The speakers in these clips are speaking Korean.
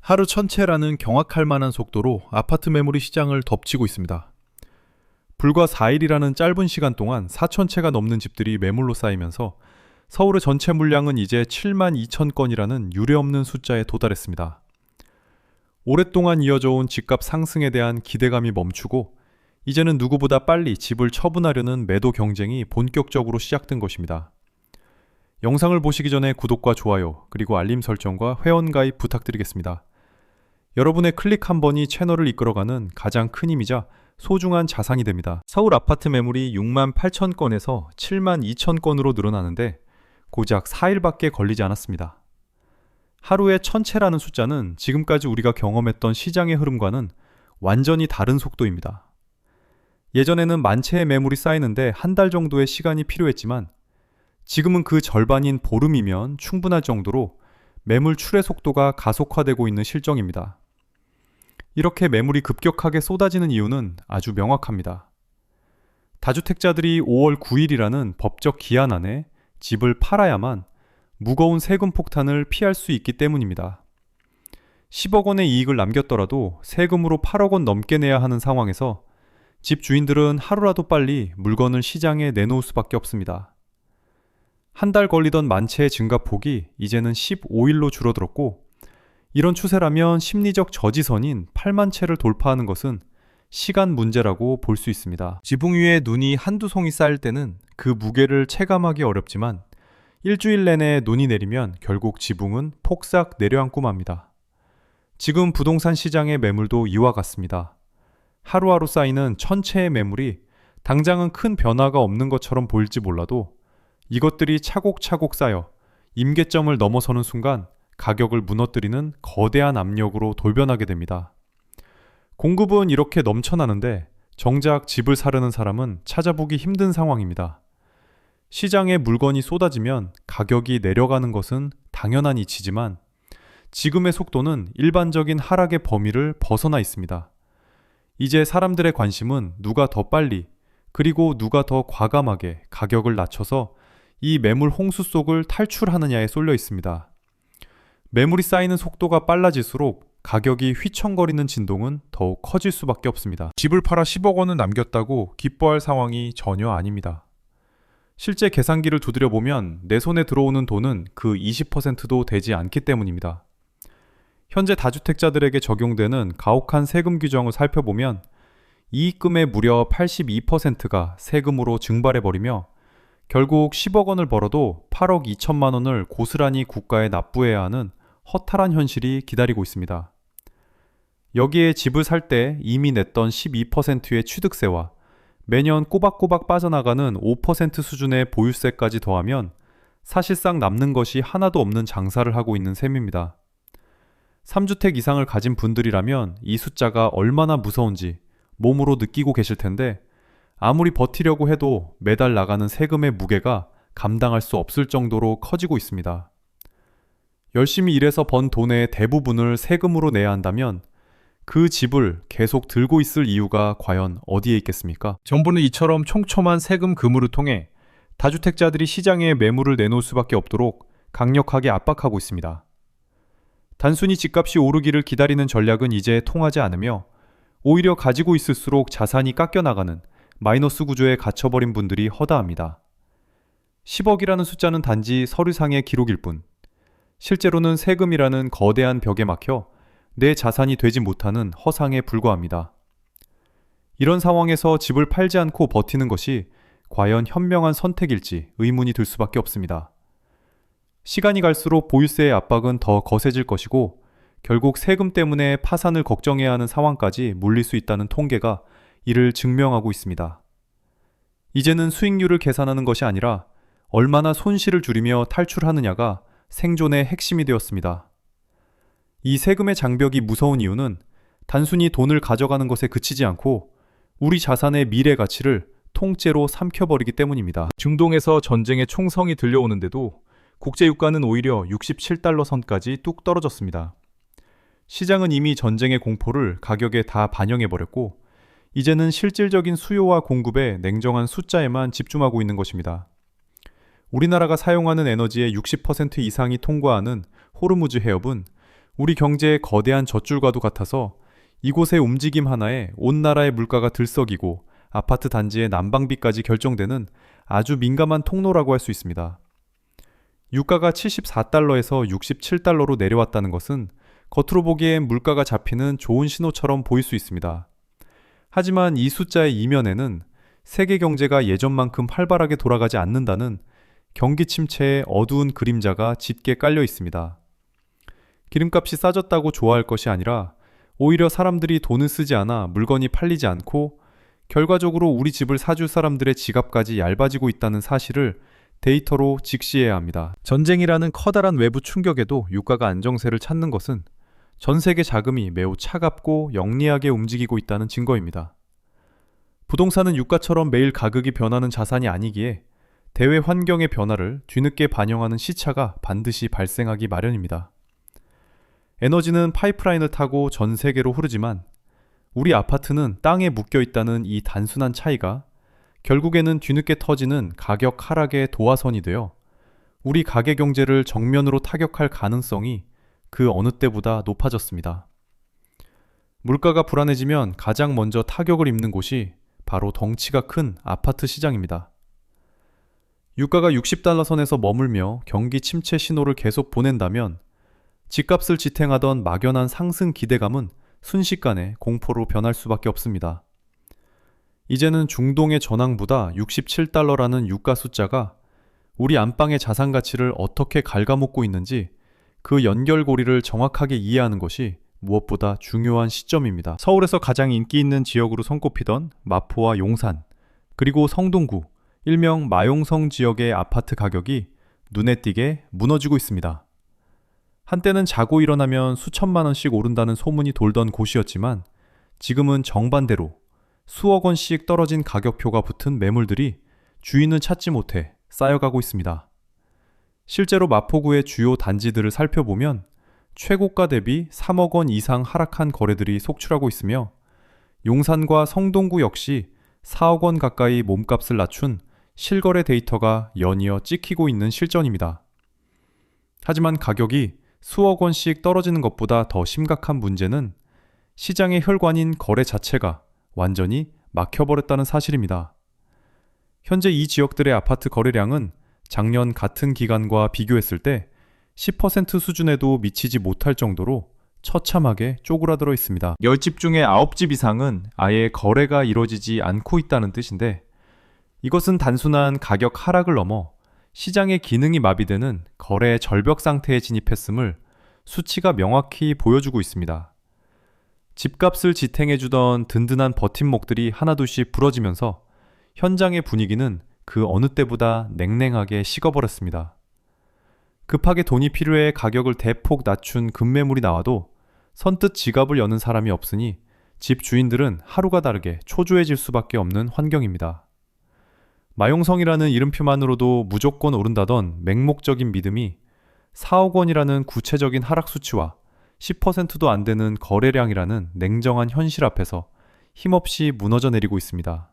하루 천채라는 경악할 만한 속도로 아파트 매물이 시장을 덮치고 있습니다. 불과 4일이라는 짧은 시간 동안 4천 채가 넘는 집들이 매물로 쌓이면서 서울의 전체 물량은 이제 7만 2천 건이라는 유례없는 숫자에 도달했습니다. 오랫동안 이어져 온 집값 상승에 대한 기대감이 멈추고 이제는 누구보다 빨리 집을 처분하려는 매도 경쟁이 본격적으로 시작된 것입니다. 영상을 보시기 전에 구독과 좋아요 그리고 알림 설정과 회원가입 부탁드리겠습니다. 여러분의 클릭 한 번이 채널을 이끌어가는 가장 큰 힘이자 소중한 자산이 됩니다. 서울 아파트 매물이 6만 8천 건에서 7만 2천 건으로 늘어나는데 고작 4일밖에 걸리지 않았습니다. 하루에 1000채라는 숫자는 지금까지 우리가 경험했던 시장의 흐름과는 완전히 다른 속도입니다. 예전에는 만 채의 매물이 쌓이는데 한 달 정도의 시간이 필요했지만 지금은 그 절반인 보름이면 충분할 정도로 매물 출회 속도가 가속화되고 있는 실정입니다. 이렇게 매물이 급격하게 쏟아지는 이유는 아주 명확합니다. 다주택자들이 5월 9일이라는 법적 기한 안에 집을 팔아야만 무거운 세금 폭탄을 피할 수 있기 때문입니다. 10억 원의 이익을 남겼더라도 세금으로 8억 원 넘게 내야 하는 상황에서 집 주인들은 하루라도 빨리 물건을 시장에 내놓을 수밖에 없습니다. 한 달 걸리던 만 채의 증가폭이 이제는 15일로 줄어들었고 이런 추세라면 심리적 저지선인 8만 채를 돌파하는 것은 시간 문제라고 볼 수 있습니다. 지붕 위에 눈이 한두 송이 쌓일 때는 그 무게를 체감하기 어렵지만 일주일 내내 눈이 내리면 결국 지붕은 폭삭 내려앉고 맙니다. 지금 부동산 시장의 매물도 이와 같습니다. 하루하루 쌓이는 1000채의 매물이 당장은 큰 변화가 없는 것처럼 보일지 몰라도 이것들이 차곡차곡 쌓여 임계점을 넘어서는 순간 가격을 무너뜨리는 거대한 압력으로 돌변하게 됩니다. 공급은 이렇게 넘쳐나는데 정작 집을 사려는 사람은 찾아보기 힘든 상황입니다. 시장에 물건이 쏟아지면 가격이 내려가는 것은 당연한 이치지만 지금의 속도는 일반적인 하락의 범위를 벗어나 있습니다. 이제 사람들의 관심은 누가 더 빨리 그리고 누가 더 과감하게 가격을 낮춰서 이 매물 홍수 속을 탈출하느냐에 쏠려 있습니다. 매물이 쌓이는 속도가 빨라질수록 가격이 휘청거리는 진동은 더욱 커질 수밖에 없습니다. 집을 팔아 10억 원을 남겼다고 기뻐할 상황이 전혀 아닙니다. 실제 계산기를 두드려 보면 내 손에 들어오는 돈은 그 20%도 되지 않기 때문입니다. 현재 다주택자들에게 적용되는 가혹한 세금 규정을 살펴보면 이익금의 무려 82%가 세금으로 증발해버리며 결국 10억 원을 벌어도 8억 2천만 원을 고스란히 국가에 납부해야 하는 허탈한 현실이 기다리고 있습니다. 여기에 집을 살 때 이미 냈던 12%의 취득세와 매년 꼬박꼬박 빠져나가는 5% 수준의 보유세까지 더하면 사실상 남는 것이 하나도 없는 장사를 하고 있는 셈입니다. 3주택 이상을 가진 분들이라면 이 숫자가 얼마나 무서운지 몸으로 느끼고 계실 텐데 아무리 버티려고 해도 매달 나가는 세금의 무게가 감당할 수 없을 정도로 커지고 있습니다. 열심히 일해서 번 돈의 대부분을 세금으로 내야 한다면 그 집을 계속 들고 있을 이유가 과연 어디에 있겠습니까? 정부는 이처럼 촘촘한 세금 그물을 통해 다주택자들이 시장에 매물을 내놓을 수밖에 없도록 강력하게 압박하고 있습니다. 단순히 집값이 오르기를 기다리는 전략은 이제 통하지 않으며 오히려 가지고 있을수록 자산이 깎여나가는 마이너스 구조에 갇혀버린 분들이 허다합니다. 10억이라는 숫자는 단지 서류상의 기록일 뿐 실제로는 세금이라는 거대한 벽에 막혀 내 자산이 되지 못하는 허상에 불과합니다. 이런 상황에서 집을 팔지 않고 버티는 것이 과연 현명한 선택일지 의문이 들 수밖에 없습니다. 시간이 갈수록 보유세의 압박은 더 거세질 것이고 결국 세금 때문에 파산을 걱정해야 하는 상황까지 몰릴 수 있다는 통계가 이를 증명하고 있습니다. 이제는 수익률을 계산하는 것이 아니라 얼마나 손실을 줄이며 탈출하느냐가 생존의 핵심이 되었습니다. 이 세금의 장벽이 무서운 이유는 단순히 돈을 가져가는 것에 그치지 않고 우리 자산의 미래 가치를 통째로 삼켜버리기 때문입니다. 중동에서 전쟁의 총성이 들려오는데도 국제유가는 오히려 67달러 선까지 뚝 떨어졌습니다. 시장은 이미 전쟁의 공포를 가격에 다 반영해버렸고 이제는 실질적인 수요와 공급의 냉정한 숫자에만 집중하고 있는 것입니다. 우리나라가 사용하는 에너지의 60% 이상이 통과하는 호르무즈 해협은 우리 경제의 거대한 젖줄과도 같아서 이곳의 움직임 하나에 온 나라의 물가가 들썩이고 아파트 단지의 난방비까지 결정되는 아주 민감한 통로라고 할 수 있습니다. 유가가 74달러에서 67달러로 내려왔다는 것은 겉으로 보기엔 물가가 잡히는 좋은 신호처럼 보일 수 있습니다. 하지만 이 숫자의 이면에는 세계 경제가 예전만큼 활발하게 돌아가지 않는다는 경기 침체의 어두운 그림자가 짙게 깔려 있습니다. 기름값이 싸졌다고 좋아할 것이 아니라 오히려 사람들이 돈을 쓰지 않아 물건이 팔리지 않고 결과적으로 우리 집을 사줄 사람들의 지갑까지 얇아지고 있다는 사실을 데이터로 직시해야 합니다. 전쟁이라는 커다란 외부 충격에도 유가가 안정세를 찾는 것은 전 세계 자금이 매우 차갑고 영리하게 움직이고 있다는 증거입니다. 부동산은 유가처럼 매일 가격이 변하는 자산이 아니기에 대외 환경의 변화를 뒤늦게 반영하는 시차가 반드시 발생하기 마련입니다. 에너지는 파이프라인을 타고 전 세계로 흐르지만 우리 아파트는 땅에 묶여 있다는 이 단순한 차이가 결국에는 뒤늦게 터지는 가격 하락의 도화선이 되어 우리 가계 경제를 정면으로 타격할 가능성이 그 어느 때보다 높아졌습니다. 물가가 불안해지면 가장 먼저 타격을 입는 곳이 바로 덩치가 큰 아파트 시장입니다. 유가가 60달러 선에서 머물며 경기 침체 신호를 계속 보낸다면 집값을 지탱하던 막연한 상승 기대감은 순식간에 공포로 변할 수밖에 없습니다. 이제는 중동의 전황보다 67달러라는 유가 숫자가 우리 안방의 자산 가치를 어떻게 갉아먹고 있는지 그 연결고리를 정확하게 이해하는 것이 무엇보다 중요한 시점입니다. 서울에서 가장 인기 있는 지역으로 손꼽히던 마포와 용산, 그리고 성동구, 일명 마용성 지역의 아파트 가격이 눈에 띄게 무너지고 있습니다. 한때는 자고 일어나면 수천만 원씩 오른다는 소문이 돌던 곳이었지만 지금은 정반대로 수억 원씩 떨어진 가격표가 붙은 매물들이 주인을 찾지 못해 쌓여가고 있습니다. 실제로 마포구의 주요 단지들을 살펴보면 최고가 대비 3억 원 이상 하락한 거래들이 속출하고 있으며 용산과 성동구 역시 4억 원 가까이 몸값을 낮춘 실거래 데이터가 연이어 찍히고 있는 실전입니다. 하지만 가격이 수억 원씩 떨어지는 것보다 더 심각한 문제는 시장의 혈관인 거래 자체가 완전히 막혀버렸다는 사실입니다. 현재 이 지역들의 아파트 거래량은 작년 같은 기간과 비교했을 때 10% 수준에도 미치지 못할 정도로 처참하게 쪼그라들어 있습니다. 10집 중에 9집 이상은 아예 거래가 이루어지지 않고 있다는 뜻인데 이것은 단순한 가격 하락을 넘어 시장의 기능이 마비되는 거래 절벽 상태에 진입했음을 수치가 명확히 보여주고 있습니다. 집값을 지탱해주던 든든한 버팀목들이 하나둘씩 부러지면서 현장의 분위기는 그 어느 때보다 냉랭하게 식어버렸습니다. 급하게 돈이 필요해 가격을 대폭 낮춘 급매물이 나와도 선뜻 지갑을 여는 사람이 없으니 집 주인들은 하루가 다르게 초조해질 수밖에 없는 환경입니다. 마용성이라는 이름표만으로도 무조건 오른다던 맹목적인 믿음이 4억 원이라는 구체적인 하락 수치와 10%도 안 되는 거래량이라는 냉정한 현실 앞에서 힘없이 무너져 내리고 있습니다.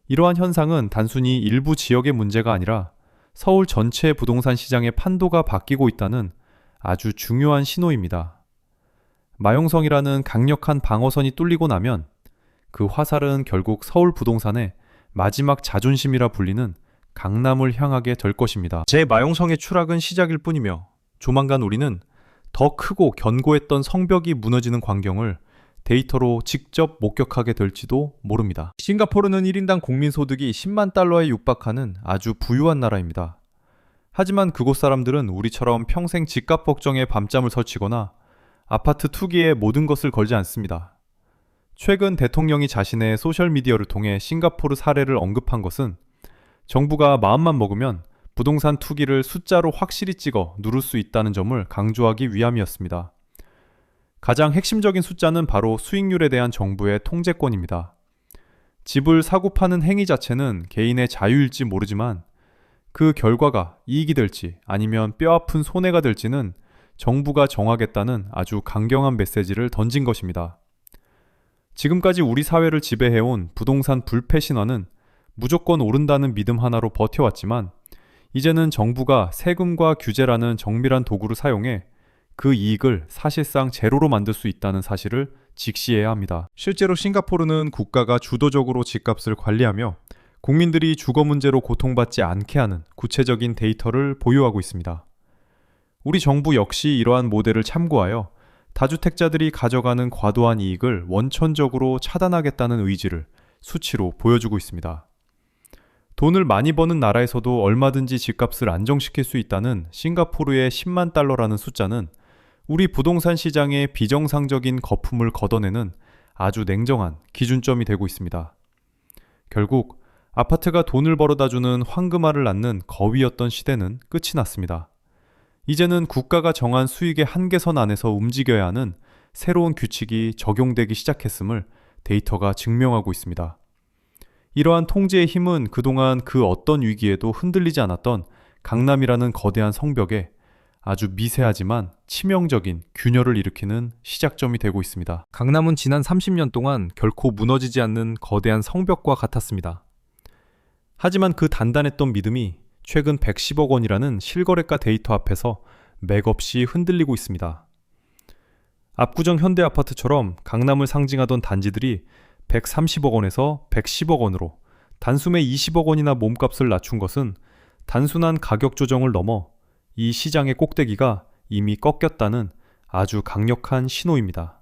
이러한 현상은 단순히 일부 지역의 문제가 아니라 서울 전체 부동산 시장의 판도가 바뀌고 있다는 아주 중요한 신호입니다. 마용성이라는 강력한 방어선이 뚫리고 나면 그 화살은 결국 서울 부동산의 마지막 자존심이라 불리는 강남을 향하게 될 것입니다. 제 마용성의 추락은 시작일 뿐이며 조만간 우리는 더 크고 견고했던 성벽이 무너지는 광경을 데이터로 직접 목격하게 될지도 모릅니다. 싱가포르는 1인당 국민소득이 10만 달러에 육박하는 아주 부유한 나라입니다. 하지만 그곳 사람들은 우리처럼 평생 집값 걱정에 밤잠을 설치거나 아파트 투기에 모든 것을 걸지 않습니다. 최근 대통령이 자신의 소셜미디어를 통해 싱가포르 사례를 언급한 것은 정부가 마음만 먹으면 부동산 투기를 숫자로 확실히 찍어 누를 수 있다는 점을 강조하기 위함이었습니다. 가장 핵심적인 숫자는 바로 수익률에 대한 정부의 통제권입니다. 집을 사고 파는 행위 자체는 개인의 자유일지 모르지만 그 결과가 이익이 될지 아니면 뼈아픈 손해가 될지는 정부가 정하겠다는 아주 강경한 메시지를 던진 것입니다. 지금까지 우리 사회를 지배해온 부동산 불패 신화는 무조건 오른다는 믿음 하나로 버텨왔지만 이제는 정부가 세금과 규제라는 정밀한 도구를 사용해 그 이익을 사실상 제로로 만들 수 있다는 사실을 직시해야 합니다. 실제로 싱가포르는 국가가 주도적으로 집값을 관리하며 국민들이 주거 문제로 고통받지 않게 하는 구체적인 데이터를 보유하고 있습니다. 우리 정부 역시 이러한 모델을 참고하여 다주택자들이 가져가는 과도한 이익을 원천적으로 차단하겠다는 의지를 수치로 보여주고 있습니다. 돈을 많이 버는 나라에서도 얼마든지 집값을 안정시킬 수 있다는 싱가포르의 10만 달러라는 숫자는 우리 부동산 시장의 비정상적인 거품을 걷어내는 아주 냉정한 기준점이 되고 있습니다. 결국 아파트가 돈을 벌어다주는 황금알을 낳는 거위였던 시대는 끝이 났습니다. 이제는 국가가 정한 수익의 한계선 안에서 움직여야 하는 새로운 규칙이 적용되기 시작했음을 데이터가 증명하고 있습니다. 이러한 통제의 힘은 그동안 그 어떤 위기에도 흔들리지 않았던 강남이라는 거대한 성벽에 아주 미세하지만 치명적인 균열을 일으키는 시작점이 되고 있습니다. 강남은 지난 30년 동안 결코 무너지지 않는 거대한 성벽과 같았습니다. 하지만 그 단단했던 믿음이 최근 110억 원이라는 실거래가 데이터 앞에서 맥없이 흔들리고 있습니다. 압구정 현대아파트처럼 강남을 상징하던 단지들이 130억 원에서 110억 원으로 단숨에 20억 원이나 몸값을 낮춘 것은 단순한 가격 조정을 넘어 이 시장의 꼭대기가 이미 꺾였다는 아주 강력한 신호입니다.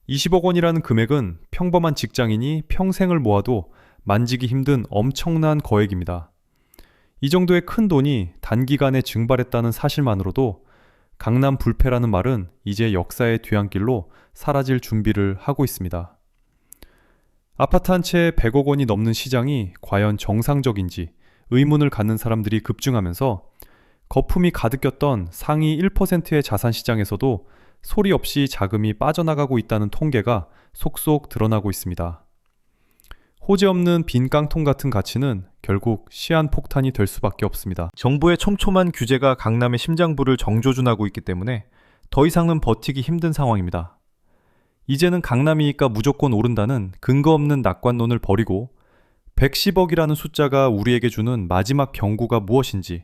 20억 원이라는 금액은 평범한 직장인이 평생을 모아도 만지기 힘든 엄청난 거액입니다. 이 정도의 큰 돈이 단기간에 증발했다는 사실만으로도 강남 불패라는 말은 이제 역사의 뒤안길로 사라질 준비를 하고 있습니다. 아파트 한 채에 100억 원이 넘는 시장이 과연 정상적인지 의문을 갖는 사람들이 급증하면서 거품이 가득 꼈던 상위 1%의 자산 시장에서도 소리 없이 자금이 빠져나가고 있다는 통계가 속속 드러나고 있습니다. 호재 없는 빈 깡통 같은 가치는 결국 시한폭탄이 될 수밖에 없습니다. 정부의 촘촘한 규제가 강남의 심장부를 정조준하고 있기 때문에 더 이상은 버티기 힘든 상황입니다. 이제는 강남이니까 무조건 오른다는 근거 없는 낙관론을 버리고 110억이라는 숫자가 우리에게 주는 마지막 경고가 무엇인지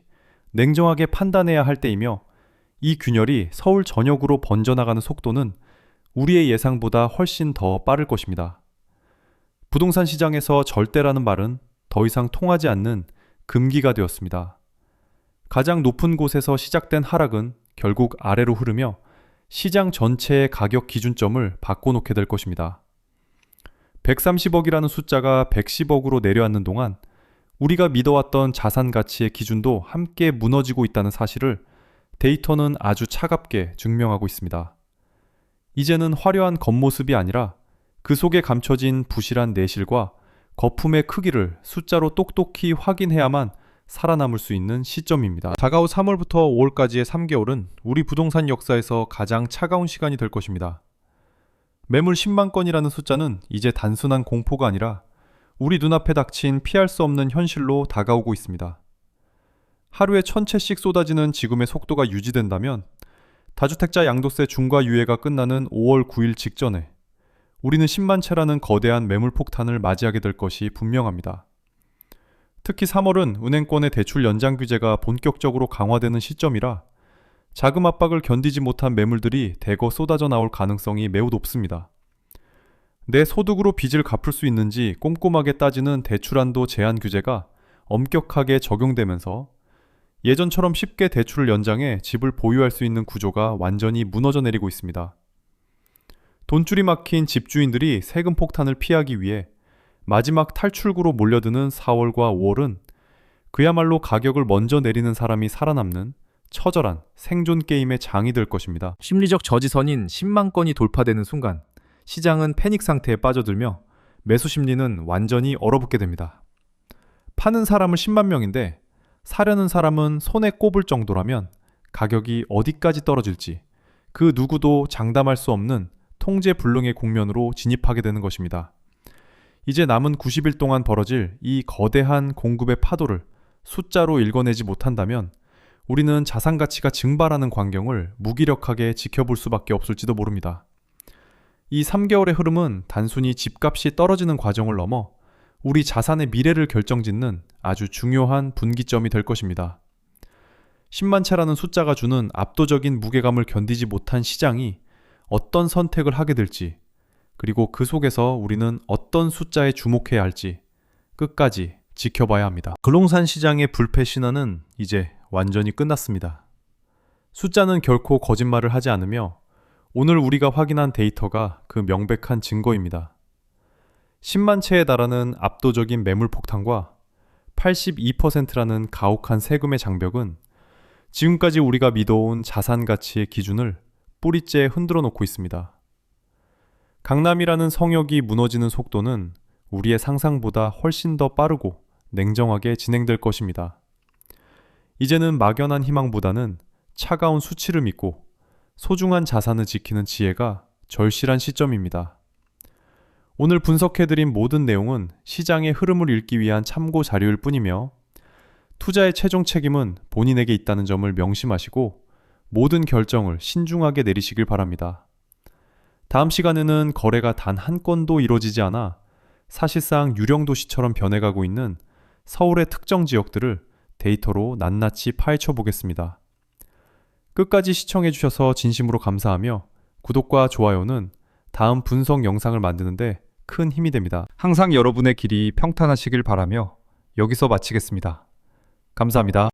냉정하게 판단해야 할 때이며 이 균열이 서울 전역으로 번져나가는 속도는 우리의 예상보다 훨씬 더 빠를 것입니다. 부동산 시장에서 절대라는 말은 더 이상 통하지 않는 금기가 되었습니다. 가장 높은 곳에서 시작된 하락은 결국 아래로 흐르며 시장 전체의 가격 기준점을 바꿔놓게 될 것입니다. 130억이라는 숫자가 110억으로 내려앉는 동안 우리가 믿어왔던 자산 가치의 기준도 함께 무너지고 있다는 사실을 데이터는 아주 차갑게 증명하고 있습니다. 이제는 화려한 겉모습이 아니라 그 속에 감춰진 부실한 내실과 거품의 크기를 숫자로 똑똑히 확인해야만 살아남을 수 있는 시점입니다. 다가올 3월부터 5월까지의 3개월은 우리 부동산 역사에서 가장 차가운 시간이 될 것입니다. 매물 10만 건이라는 숫자는 이제 단순한 공포가 아니라 우리 눈앞에 닥친 피할 수 없는 현실로 다가오고 있습니다. 하루에 1000채씩 쏟아지는 지금의 속도가 유지된다면 다주택자 양도세 중과 유예가 끝나는 5월 9일 직전에 우리는 10만 채라는 거대한 매물 폭탄을 맞이하게 될 것이 분명합니다. 특히 3월은 은행권의 대출 연장 규제가 본격적으로 강화되는 시점이라 자금 압박을 견디지 못한 매물들이 대거 쏟아져 나올 가능성이 매우 높습니다. 내 소득으로 빚을 갚을 수 있는지 꼼꼼하게 따지는 대출한도 제한 규제가 엄격하게 적용되면서 예전처럼 쉽게 대출을 연장해 집을 보유할 수 있는 구조가 완전히 무너져 내리고 있습니다. 돈줄이 막힌 집주인들이 세금 폭탄을 피하기 위해 마지막 탈출구로 몰려드는 4월과 5월은 그야말로 가격을 먼저 내리는 사람이 살아남는 처절한 생존 게임의 장이 될 것입니다. 심리적 저지선인 10만 건이 돌파되는 순간 시장은 패닉 상태에 빠져들며 매수 심리는 완전히 얼어붙게 됩니다. 파는 사람은 10만 명인데 사려는 사람은 손에 꼽을 정도라면 가격이 어디까지 떨어질지 그 누구도 장담할 수 없는 통제불능의 국면으로 진입하게 되는 것입니다. 이제 남은 90일 동안 벌어질 이 거대한 공급의 파도를 숫자로 읽어내지 못한다면 우리는 자산 가치가 증발하는 광경을 무기력하게 지켜볼 수밖에 없을지도 모릅니다. 이 3개월의 흐름은 단순히 집값이 떨어지는 과정을 넘어 우리 자산의 미래를 결정짓는 아주 중요한 분기점이 될 것입니다. 10만 채라는 숫자가 주는 압도적인 무게감을 견디지 못한 시장이 어떤 선택을 하게 될지, 그리고 그 속에서 우리는 어떤 숫자에 주목해야 할지 끝까지 지켜봐야 합니다. 글롱산 시장의 불패 신화는 이제 완전히 끝났습니다. 숫자는 결코 거짓말을 하지 않으며 오늘 우리가 확인한 데이터가 그 명백한 증거입니다. 10만 채에 달하는 압도적인 매물 폭탄과 82%라는 가혹한 세금의 장벽은 지금까지 우리가 믿어온 자산 가치의 기준을 뿌리째 흔들어 놓고 있습니다. 강남이라는 성역이 무너지는 속도는 우리의 상상보다 훨씬 더 빠르고 냉정하게 진행될 것입니다. 이제는 막연한 희망보다는 차가운 수치를 믿고 소중한 자산을 지키는 지혜가 절실한 시점입니다. 오늘 분석해드린 모든 내용은 시장의 흐름을 읽기 위한 참고 자료일 뿐이며 투자의 최종 책임은 본인에게 있다는 점을 명심하시고 모든 결정을 신중하게 내리시길 바랍니다. 다음 시간에는 거래가 단 한 건도 이루어지지 않아 사실상 유령 도시처럼 변해가고 있는 서울의 특정 지역들을 데이터로 낱낱이 파헤쳐 보겠습니다. 끝까지 시청해 주셔서 진심으로 감사하며 구독과 좋아요는 다음 분석 영상을 만드는데 큰 힘이 됩니다. 항상 여러분의 길이 평탄하시길 바라며 여기서 마치겠습니다. 감사합니다.